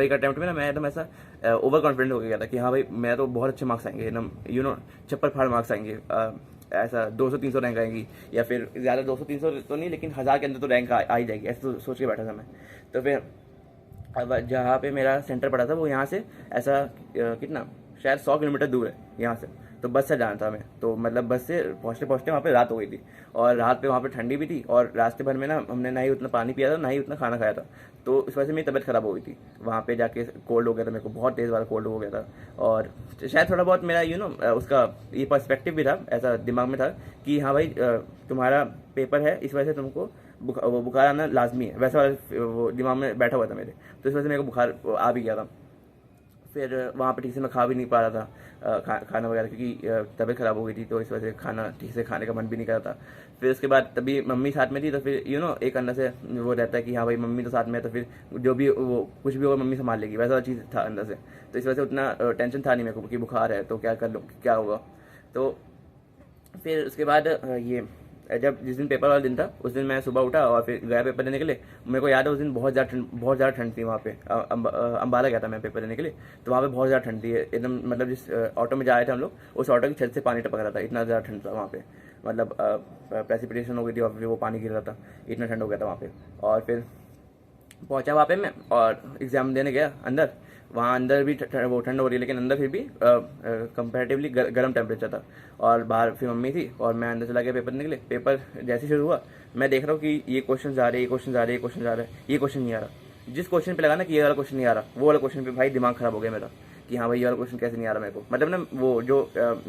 एक अटेम्प्ट में ना मैं एकदम ऐसा ओवर कॉन्फिडेंट हो गया था कि हाँ भाई मैं तो बहुत अच्छे मार्क्स आएंगे एकदम, छप्पर फाड़ मार्क्स आएंगे, ऐसा 200-300 रैंक आएंगी, या फिर ज़्यादा 200-300 तो नहीं लेकिन 1000 के अंदर तो रैंक आ ही जाएगी, ऐसे तो सोच के बैठा था मैं। तो फिर अब जहाँ पे मेरा सेंटर पड़ा था वो यहाँ से ऐसा कितना शायद 100 किलोमीटर दूर है यहाँ से, तो बस से जाना था मैं। तो मतलब बस से पहुँचते पहुँचते वहाँ पे रात हो गई थी, और रात पे वहाँ पे ठंडी भी थी, और रास्ते भर में ना हमने ना ही उतना पानी पिया था ना ही उतना खाना खाया था, तो इस वजह से मेरी तबीयत ख़राब हो गई थी। वहाँ पे जाके कोल्ड हो गया था मेरे को, बहुत तेज़ वाला कोल्ड हो गया था। और शायद थोड़ा बहुत मेरा उसका ये पर्सपेक्टिव भी था, ऐसा दिमाग में था कि हाँ भाई तुम्हारा पेपर है, इस वजह से तुमको वो बुखार आना लाजमी है, वैसा वाला वो दिमाग में बैठा हुआ था मेरे। तो इस वजह से मेरे को बुखार आ भी गया था। फिर वहाँ पे ठीक से मैं खा भी नहीं पा रहा था खाना वगैरह, क्योंकि तबीयत ख़राब हो गई थी, तो इस वजह से खाना ठीक से खाने का मन भी नहीं कर रहा था। फिर उसके बाद तभी मम्मी साथ में थी, तो फिर एक अंदर से वो रहता है कि हाँ भाई मम्मी तो साथ में है, तो फिर जो भी वो कुछ भी होगा मम्मी संभाल लेगी, वैसा चीज़ था अंदर से। तो इस वजह से उतना टेंशन था नहीं मेरे को कि बुखार है तो क्या कर लो, क्या होगा। तो फिर उसके बाद ये जब जिस दिन पेपर वाला दिन था उस दिन मैं सुबह उठा और फिर गया पेपर देने के लिए। मेरे को याद है उस दिन बहुत ज़्यादा ठंड थी वहाँ पे। अम्बाला गया था मैं पेपर देने के लिए, तो वहाँ पे बहुत ज़्यादा ठंड थी एकदम। मतलब जिस ऑटो में जा रहे थे हम लोग, उस ऑटो की छत से पानी टपक रहा था, इतना ज़्यादा ठंड था वहाँ पे। मतलब प्रेसिपिटेशन हो गई थी और फिर वो पानी गिर रहा था, इतना ठंड हो गया था वहाँ पे। और फिर पहुंचा वहाँ पे मैं और एग्ज़ाम देने गया अंदर। वहाँ अंदर भी वो ठंड हो रही है, लेकिन अंदर फिर भी कंपैरेटिवली गर्म टेम्परेचर था। और बाहर फिर मम्मी थी और मैं अंदर चला गया पेपर देने के लिए। पेपर जैसे शुरू हुआ मैं देख रहा हूँ कि ये क्वेश्चन आ रहे हैं, ये क्वेश्चन आ रहे हैं, ये क्वेश्चन आ रहा है, ये क्वेश्चन नहीं आ रहा। जिस क्वेश्चन पे लगा ना कि ये वाला क्वेश्चन नहीं आ रहा, वो वाला क्वेश्चन पे भाई दिमाग खराब हो गया मेरा कि हाँ भाई ये वाला क्वेश्चन कैसे नहीं आ रहा मेरे को। मतलब ना वो जो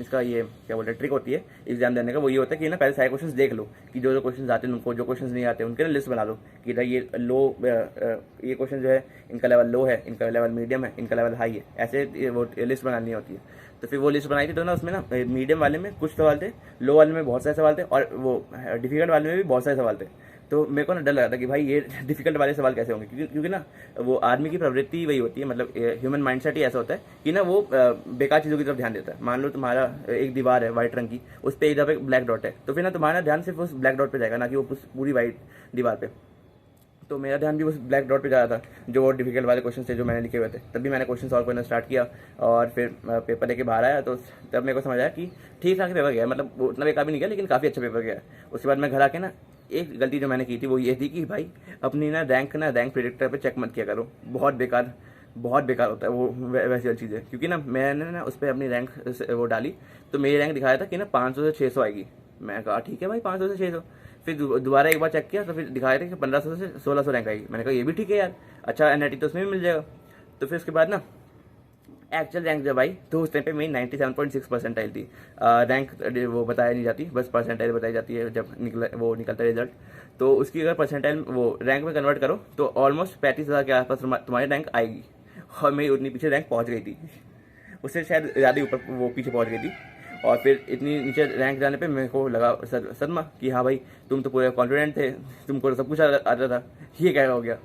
इसका ये क्या बोलते हैं ट्रिक होती है एग्जाम देने का, वो ये होता है कि ना पहले सारे क्वेश्चन देख लो कि जो जो क्वेश्चन आते हैं उनको, जो क्वेश्चन नहीं आते उनके ना लिस्ट बना लो कि भाई ये लो ये क्वेश्चन जो है इनका लेवल लो है, इनका लेवल मीडियम है, इनका लेवल हाई है, ऐसे वो लिस्ट बनानी होती है। तो फिर वो लिस्ट बनाई थी, तो ना उसमें ना मीडियम वाले में कुछ सवाल थे, लो वाले में बहुत सारे सवाल थे, और वो डिफिकल्ट वाले में भी बहुत सारे सवाल थे। तो मेरे को ना डर लगा था कि भाई ये डिफिकल्ट वाले सवाल कैसे होंगे, क्योंकि ना वो आदमी की प्रवृत्ति वही होती है, मतलब ह्यूमन माइंडसेट ही ऐसा होता है कि ना वो बेकार चीज़ों की तरफ ध्यान देता है। मान लो तुम्हारा एक दीवार है वाइट रंग की, उस पर एक जगह पे ब्लैक डॉट है, तो फिर ना तुम्हारा ध्यान सिर्फ उस ब्लैक डॉट पे जाएगा, ना कि वो पूरी वाइट दीवार पे। तो मेरा ध्यान भी उस ब्लैक डॉट पे जा रहा था जो वो डिफिकल्ट वाले क्वेश्चन थे जो मैंने लिखे हुए थे। तभी मैंने क्वेश्चन सॉल्व करना स्टार्ट किया, और फिर पेपर लेके बाहर आया तो तब मेरे को समझ आया कि ठीक ठाक पेपर गया, मतलब वो उतना बेकार भी नहीं गया लेकिन काफ़ी अच्छा पेपर गया। उसके बाद मैं घर आके ना एक गलती जो मैंने की थी वो ये थी कि भाई अपनी ना रैंक प्रेडिक्टर पे चेक मत किया करो, बहुत बेकार होता है वो वैसी वाली चीज़ है। क्योंकि ना मैंने ना उस पर अपनी रैंक वो डाली, तो मेरी रैंक दिखाया था कि ना 500 से 600 आएगी। मैं कहा ठीक है भाई 500 से 600। फिर दोबारा एक बार चेक किया तो फिर दिखाया था कि 1500 से 1600 रैंक आएगी। मैंने कहा ये भी ठीक है यार, अच्छा एनआईटी तो उसमें भी मिल जाएगा। तो फिर उसके बाद ना एक्चुअल रैंक जब आई तो उस टाइम पे मेरी 97.6 परसेंटाइल थी। रैंक वो बताया नहीं जाती, बस परसेंटाइल बताई जाती है जब निकलता है रिजल्ट। तो उसकी अगर परसेंटाइल वो रैंक में कन्वर्ट करो तो ऑलमोस्ट 35,000 के आसपास तुम्हारी रैंक आएगी, और मेरी उतनी पीछे रैंक पहुंच गई थी, उससे शायद ज़्यादा ऊपर वो पीछे पहुंच गई थी। और फिर इतनी नीचे रैंक जाने पे मेरे को लगा सदमा कि हाँ भाई तुम तो पूरे कॉन्फिडेंट थे, तुमको सब कुछ आता था, ये क्या हो गया।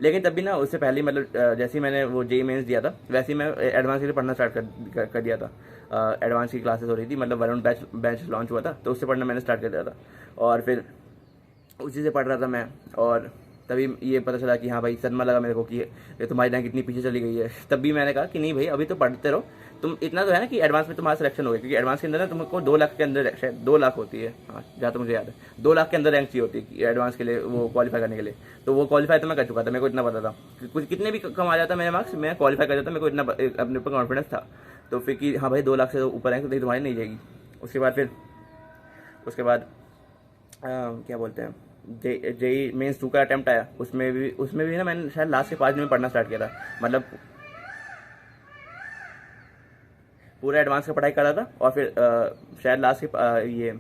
लेकिन तब भी ना उससे पहले मतलब जैसे ही मैंने वो जेई मेंस दिया था वैसे ही मैं एडवांस के लिए पढ़ना स्टार्ट कर दिया था। एडवांस की क्लासेस हो रही थी, मतलब वरुण बैच लॉन्च हुआ था तो उससे पढ़ना मैंने स्टार्ट कर दिया था, और फिर उसी से पढ़ रहा था मैं। और तभी ये पता चला कि हाँ भाई सदमा लगा मेरे को कि ये तुम्हारी रैंक इतनी पीछे चली गई है। तब भी मैंने कहा कि नहीं भाई अभी तो पढ़ते रहो, तुम इतना तो है ना कि एडवांस में तुम्हारा सिलेक्शन हो गया, क्योंकि एडवांस के अंदर ना तुमको 2 लाख के अंदर शायद 2 लाख होती है, हाँ जहाँ तो मुझे याद है 2 लाख के अंदर रैंक चाहिए होती है एडवांस के लिए वो क्वालिफाई करने के लिए। तो वो क्वालिफाई तो मैं कर चुका था, मेरे को इतना पता था कि कुछ कितने भी कम आ जाता मेरे मार्क्स मैं क्वालिफाई कर जाता, मेरे को इतना अपने ऊपर कॉन्फिडेंस था। तो फिर कि हाँ भाई 2 लाख से ऊपर रैंक तो तुम्हारी नहीं जाएगी। उसके बाद क्या बोलते हैं जेई मेंस 2 का अटैम्प्ट आया, उसमें भी ना मैंने शायद लास्ट के 5 दिन में पढ़ना स्टार्ट किया था। मतलब पूरा एडवांस का पढ़ाई कर रहा था, और फिर शायद लास्ट के ये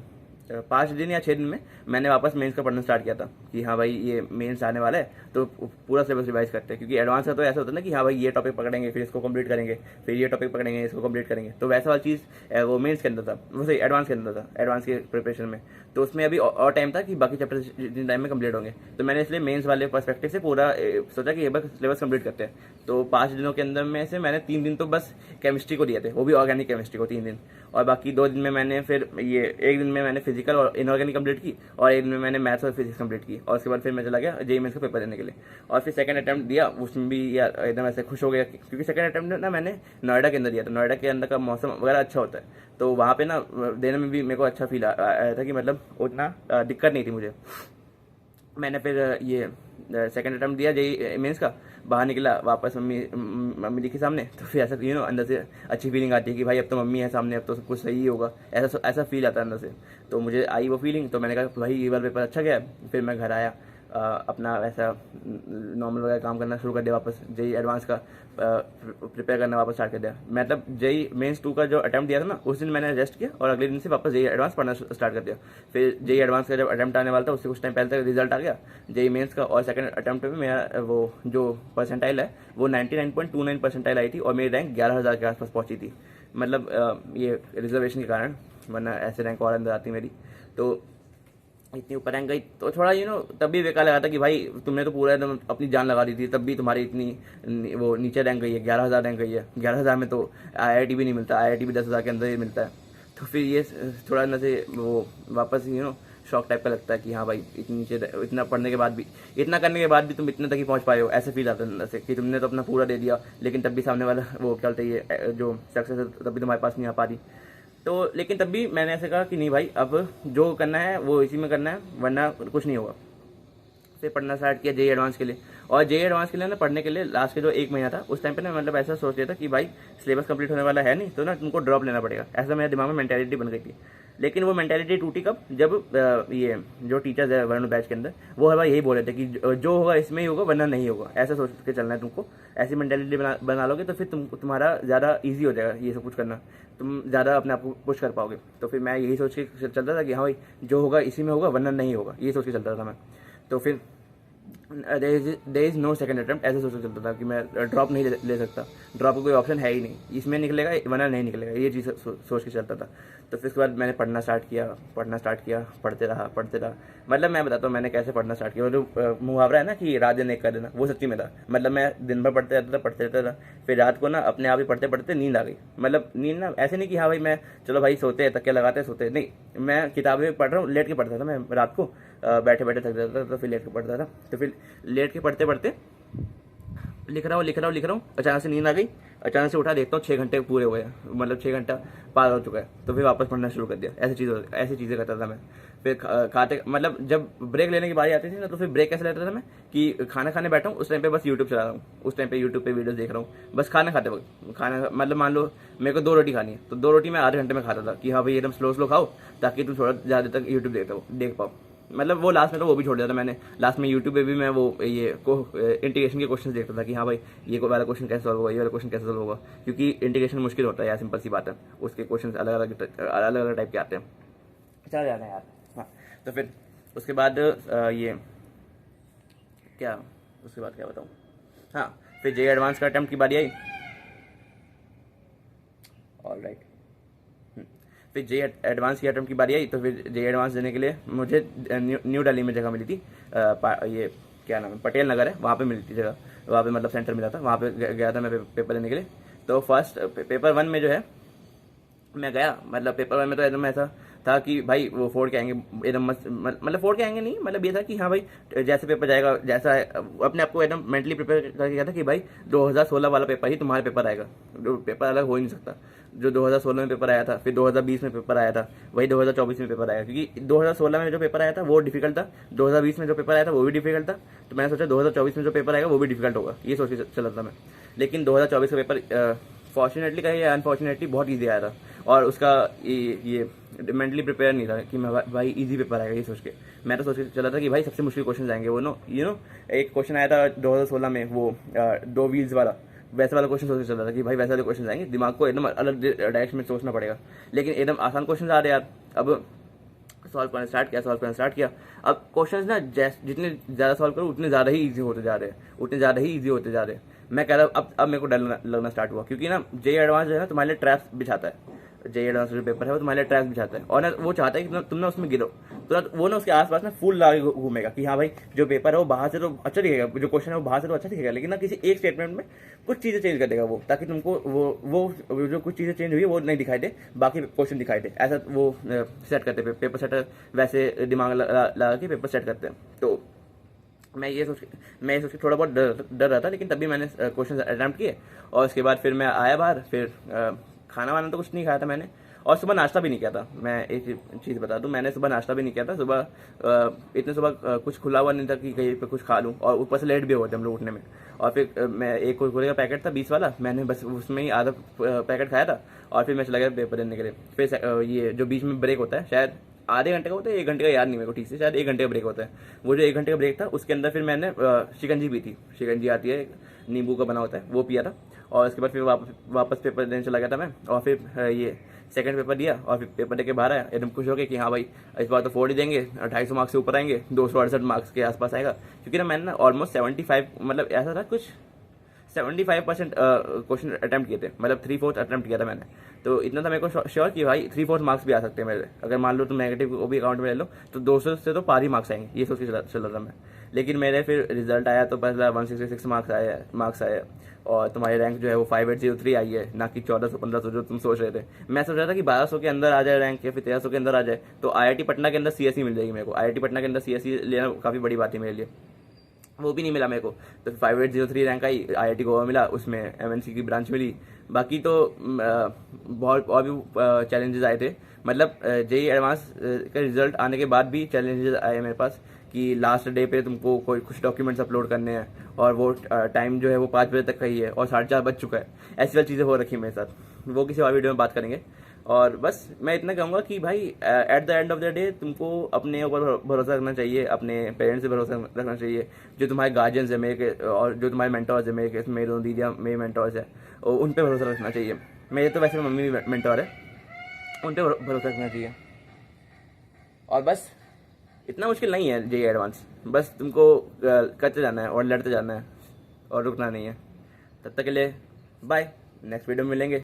5 दिन या 6 दिन में मैंने वापस मेंस का पढ़ना स्टार्ट किया था कि हाँ भाई ये मेंस आने वाला है तो पूरा सिलेबस रिवाइज करते हैं। क्योंकि एडवांस का तो ऐसा होता है ना कि हाँ भाई ये टॉपिक पकड़ेंगे फिर इसको कंप्लीट करेंगे, फिर ये टॉपिक पकड़ेंगे इसको कंप्लीट करेंगे। तो वैसा वाली चीज़ वो मेंस के अंदर था, वो सही एडवांस के अंदर था, एडवांस के प्रिपरेशन में। तो उसमें अभी और टाइम था कि बाकी चैप्टर जितने टाइम में कंप्लीट होंगे, तो मैंने इसलिए मेंस वाले पर्सपेक्टिव से पूरा सोचा कि एक बार सिलेबस कंप्लीट करते हैं। तो 5 दिनों के अंदर में से मैंने 3 दिन तो बस केमिस्ट्री को दिए थे, वो भी ऑर्गेनिक केमिस्ट्री को 3 दिन, और बाकी 2 दिन में मैंने फिर ये 1 दिन में मैंने फिजिकल और इनऑर्गेनिक कंप्लीट की, और 1 दिन में मैंने मैथ्स और फिजिक्स कंप्लीट की। और उसके बाद फिर मैं चला गया जेईई मेंस का पेपर देने के लिए। के लिए। और फिर सेकंड अटैम्प्ट दिया, उसमें भी यार एकदम ऐसे खुश हो गया, क्योंकि सेकंड अटैम्प्ट ना मैंने नोएडा के अंदर दिया था। नोएडा के अंदर का मौसम वगैरह अच्छा होता है, तो वहाँ पे ना देने में भी मेरे को अच्छा फील आया था कि मतलब उतना दिक्कत नहीं थी मुझे। मैंने फिर ये सेकंड अटैम्प्ट दिया जेई मेंस का, बाहर निकला वापस मम्मी के सामने, तो फिर ऐसा अंदर से अच्छी फीलिंग आती है कि भाई अब तो मम्मी है सामने, अब तो सब कुछ सही होगा, ऐसा ऐसा फील आता है अंदर से। तो मुझे आई वो फीलिंग, तो मैंने कहा भाई ये वाला पेपर अच्छा गया। फिर मैं घर आया, अपना वैसा नॉर्मल वगैरह काम करना शुरू कर दिया, वापस जेई एडवांस का प्रिपेयर करना वापस स्टार्ट कर दिया। मतलब जेई मेंस 2 का जो अटैम्प्ट दिया था ना, उस दिन मैंने रेस्ट किया और अगले दिन से वापस जेई एडवांस पढ़ना स्टार्ट कर दिया। फिर जेई एडवांस का जब अटैम्प्ट आने वाला था, उससे कुछ टाइम पहले तक रिजल्ट आ गया जेई मेंस का, और सेकंड अटैम्प्ट में मेरा वो जो परसेंटाइल है वो 99.29 परसेंटाइल आई थी, और मेरी रैंक 11,000 के आसपास पहुंची थी। मतलब ये रिजर्वेशन के कारण, वरना ऐसे रैंक और अंदर आती मेरी। तो इतनी ऊपर रैंक गई तो थोड़ा तब भी बेकार लगा था कि भाई तुमने तो पूरा एकदम अपनी जान लगा दी थी, तब भी तुम्हारी इतनी वो नीचे रैंक गई है, 11,000 रैंक गई है। 11,000 में तो IIT भी नहीं मिलता, IIT भी 10,000 के अंदर ही मिलता है। तो फिर ये थोड़ा न से वो वापस शौक टाइप का लगता है कि हाँ भाई इतनी नीचे, इतना पढ़ने के बाद भी, इतना करने के बाद भी तुम इतने तक ही पहुँच पाए हो, ऐसे फील आता है अंदर से कि तुमने तो अपना पूरा दे दिया, लेकिन तब भी सामने वाला वो क्या बोलते हैं जो सक्सेस है तब भी तुम्हारे पास नहीं आ पा रही। तो लेकिन तब भी मैंने ऐसे कहा कि नहीं भाई, अब जो करना है वो इसी में करना है, वरना कुछ नहीं होगा। फिर पढ़ना स्टार्ट किया जेई एडवांस के लिए। और जेई एडवांस के लिए ना पढ़ने के लिए लास्ट के जो 1 महीना था, उस टाइम पे ना मतलब ऐसा सोच लिया था कि भाई सिलेबस कंप्लीट होने वाला है नहीं, तो ना तुमको ड्रॉप लेना पड़ेगा, ऐसा मेरे दिमाग में मेंटालिटी बन गई थी। लेकिन वो मेंटालिटी टूटी कब, जब ये जो टीचर्स है वर्ण बैच के अंदर, वो है भाई यही बोल रहे थे कि जो होगा इसमें ही होगा, वरना नहीं होगा, ऐसा सोच के चलना है तुमको। ऐसी मेंटालिटी बना लोगे तो फिर तुम्हारा ज़्यादा ईजी हो जाएगा ये सब कुछ करना, तुम ज़्यादा अपने आप को पुश कर पाओगे। तो फिर मैं यही सोच के चलता था कि हाँ भाई जो होगा इसी में होगा, वरना नहीं होगा, ये सोच के चलता था मैं। तो फिर there is no second attempt, ऐसे सोच के चलता था कि मैं ड्रॉप नहीं ले सकता, ड्रॉप का कोई ऑप्शन है ही नहीं, इसमें निकलेगा वरना नहीं निकलेगा, ये चीज़ सोच के चलता था। तो फिर उसके बाद मैंने पढ़ना स्टार्ट किया, पढ़ते रहा। मतलब मैं बताता हूँ मैंने कैसे पढ़ना स्टार्ट किया। वो जो मुहावरा है ना कि रात दिन एक कर देना, वो सच्ची में था। मतलब मैं दिन भर पढ़ते रहता था, फिर रात को ना अपने आप ही पढ़ते नींद आ गई। मतलब नींद ना ऐसे नहीं कि हाँ भाई मैं चलो भाई सोते हैं, तकिया लगाते सोते, नहीं, मैं किताबें पढ़ रहा हूँ, लेट के पढ़ता था मैं रात को, बैठे बैठे थक जाता था तो फिर लेट के पढ़ता था। तो फिर लेट के पढ़ते लिख रहा हूँ, अचानक से नींद आ गई, अचानक से उठा, देखता हूँ 6 घंटे पूरे हो गए, मतलब 6 घंटा पार हो चुका है। तो फिर वापस पढ़ना शुरू कर दिया। ऐसी चीज़ें करता था मैं। फिर खाते मतलब जब ब्रेक लेने की बारी आती थी ना, तो फिर ब्रेक कैसे लेता था मैं कि खाना खाने बैठा हूँ, उस टाइम पे बस यूट्यूब चला रहा हूँ, उस टाइम पे यूट्यूब पे वीडियोस देख रहा हूँ, बस खाना खाते वक्त। खाना मतलब मान लो मेरे को 2 रोटी खानी है, तो 2 रोटी मैं आधे घंटे में खाता था कि हाँ भाई एकदम स्लो खाओ, ताकि तुम थोड़ा ज़्यादा तक यूट्यूब देख पाओ। मतलब वो लास्ट में तो वो भी छोड़ दिया था मैंने। लास्ट में यूट्यूब पे भी मैं वो ये इंटीग्रेशन के क्वेश्चन देखता था कि हाँ भाई ये वाला क्वेश्चन कैसे सॉल्व होगा, ये वाला क्वेश्चन कैसे सॉल्व होगा, क्योंकि इंटीग्रेशन मुश्किल होता है यार, सिंपल सी बात है, उसके क्वेश्चन अलग अलग टाइप के आते हैं। चल जाना यार। हाँ, तो फिर उसके बाद ये क्या, उसके बाद क्या बताऊँ। हाँ, फिर जेई एडवांस का अटेम्प्ट की बारी आई। ऑलराइट, फिर जेई एडवांस की अटेम्प्ट की बारी आई। तो फिर जेई एडवांस देने के लिए मुझे न्यू दिल्ली में जगह मिली थी, ये क्या नाम है, पटेल नगर है, वहाँ पे मिली थी जगह, वहाँ पे मतलब सेंटर मिला था, वहाँ पे गया था मैं पेपर देने के लिए। तो फर्स्ट पेपर 1 में जो है मैं गया, मतलब पेपर 1 में तो एकदम ऐसा था कि भाई वो फोड़ के आएंगे एकदम मस्त, मतलब फोड़ के आएंगे नहीं, मतलब ये था कि हाँ भाई जैसे पेपर जाएगा, जैसा अपने आप को एकदम मेंटली प्रिपेयर करके गया था कि भाई 2016 वाला पेपर ही तुम्हारा पेपर आएगा, पेपर अलग हो ही नहीं सकता। जो 2016 में पेपर आया था, फिर 2020 में पेपर आया था, वही 2024 में पेपर आया, क्योंकि 2016 में जो पेपर आया था वो डिफिकल्ट था, 2020 में जो पेपर आया था वो भी डिफिकल्ट था। तो मैंने सोचा 2024 में जो पेपर आएगा वो भी डिफिकल्ट होगा, ये सोच के चला था मैं। लेकिन 2024 का पेपर फॉर्चुनेटली कहीं या अनफॉर्चुनेटली बहुत ईजी आया था, और उसका ये मेंटली प्रिपेयर नहीं था कि मैं भाई इजी पेपर आएगा, ये सोच के मैं तो सोच के चला था कि भाई सबसे मुश्किल क्वेश्चन आएंगे। वो एक क्वेश्चन आया था 2016 में, वो 2 व्हील्स वाला, वैसे वाला क्वेश्चन सोच के चला था कि भाई वैसे वाले क्वेश्चन आएंगे, दिमाग को एकदम अलग डायरेक्शन में सोचना पड़ेगा। लेकिन एकदम आसान क्वेश्चन आ रहे यार। अब सॉल्व करना स्टार्ट किया। अब क्वेश्चंस ना जितने ज़्यादा सॉल्व करो उतने ज़्यादा ही इजी होते जा रहे हैं, मैं कह रहा हूँ अब मेरे को डर लगना स्टार्ट हुआ, क्योंकि ना जेई एडवांस जो है ना तुम्हारे लिए ट्रैप्स बिछाता है। जेई एडवांस जो पेपर है वो तुम्हारे लिए ट्रैप्स बिछाता है, और ना वो चाहता है कि तुम ना उसमें गिरो, तो वो ना उसके आसपास ना फूल लगा के घूमेगा कि हाँ भाई जो पेपर है वो बाहर से तो अच्छा दिखेगा, जो क्वेश्चन है वो बाहर से तो अच्छा दिखेगा, लेकिन ना किसी एक स्टेटमेंट में कुछ चीज़ें चेंज कर देगा वो, ताकि तुमको वो जो कुछ चीज़ें चेंज हुई है वो नहीं दिखाई दे, बाकी क्वेश्चन दिखाई दे। ऐसा वो सेट करते हैं पेपर सेटर, वैसे दिमाग लगा के पेपर सेट करते हैं। तो मैं ये सोच के थोड़ा बहुत डर रहा था, लेकिन तभी मैंने क्वेश्चन अटैम्प्ट किए। और उसके बाद फिर मैं आया बाहर, फिर खाना वाना तो कुछ नहीं खाया था मैंने, और सुबह नाश्ता भी नहीं किया था। मैं एक चीज़ बता दूं, मैंने सुबह नाश्ता भी नहीं किया था। सुबह इतने सुबह कुछ खुला हुआ नहीं था कि कहीं पे कुछ खा लूँ, और ऊपर से लेट भी हो गए थे हम लोग उठने में। और फिर मैं एक कुरकुरे का पैकेट था 20 वाला, मैंने बस उसमें ही आधा पैकेट खाया था, और फिर मैं चला गया पेपर देने के लिए। फिर ये जो बीच में ब्रेक होता है, शायद आधे घंटे का होता है, 1 घंटे का याद नहीं मेरे को ठीक से, शायद 1 घंटे का ब्रेक होता है। वो जो 1 घंटे का ब्रेक था, उसके अंदर फिर मैंने शिकंजी पी थी। शिकंजी आती है, नींबू का बना होता है, वो पिया था। और उसके बाद फिर वापस पेपर देने चला गया था मैं। और फिर ये सेकंड पेपर दिया, और फिर पेपर देके बाहर आया एकदम खुश हो गया कि हाँ भाई इस बार तो 4 ही देंगे, 250 मार्क्स से ऊपर आएंगे, 268 मार्क्स के आसपास आएगा। क्योंकि ना मैंने ना ऑलमोस्ट 75, मतलब ऐसा था कुछ 75% क्वेश्चन अटैम्प्ट किए थे, मतलब 3/4 अटैम्प्ट किया था मैंने। तो इतना था मेरे को श्योर कि भाई 3/4 मार्क्स भी आ सकते हैं मेरे, अगर मान लो तुम नेगेटिव को भी अकाउंट में ले लो तो 200 से तो पार ही मार्क्स आएंगे, ये सोच के चल रहा था मैं। लेकिन मेरे फिर रिजल्ट आया तो पहला 166 मार्क्स आए, और तुम्हारी रैंक जो है वो 5803 आई है, ना कि 1400-1500 जो तुम सोच रहे थे। मैं सोच रहा था कि 1200 के अंदर आ जाए रैंक, या फिर 1300 के अंदर आ जाए, तो IIT पटना के अंदर CSE मिल जाएगी मेरे को। IIT पटना के अंदर CSE लेना काफ़ी बड़ी बात है मेरे लिए, वो भी नहीं मिला मेरे को। तो 5803 रैंक आई, IIT गोवा मिला, उसमें MNC की ब्रांच मिली। बाकी तो बहुत और भी चैलेंजेस आए थे, मतलब JEE एडवांस का रिजल्ट आने के बाद भी चैलेंजेस आए मेरे पास कि लास्ट डे पे तुमको कोई कुछ डॉक्यूमेंट्स अपलोड करने हैं, और वो टाइम जो है वो 5 बजे तक का ही है, और 4:30 बज चुका है। ऐसी वाली चीज़ें हो रखी मेरे साथ, वो किसी और वीडियो में बात करेंगे। और बस मैं इतना कहूँगा कि भाई at the end of the day तुमको अपने ऊपर भरोसा रखना चाहिए, अपने पेरेंट्स से भरोसा रखना चाहिए, जो तुम्हारे गार्जियंस है मेरे के, और जो तुम्हारे मेंटर्स है मेरे दोनों दीदियाँ मेरे मेंटर्स है, उन पे भरोसा रखना चाहिए। मेरे तो वैसे मम्मी भी मेंटर है, उन पे भरोसा रखना चाहिए। और बस इतना मुश्किल नहीं है JEE एडवांस, बस तुमको करते जाना है और लड़ते जाना है, और रुकना नहीं है। तब तक के लिए बाय, नेक्स्ट वीडियो में मिलेंगे।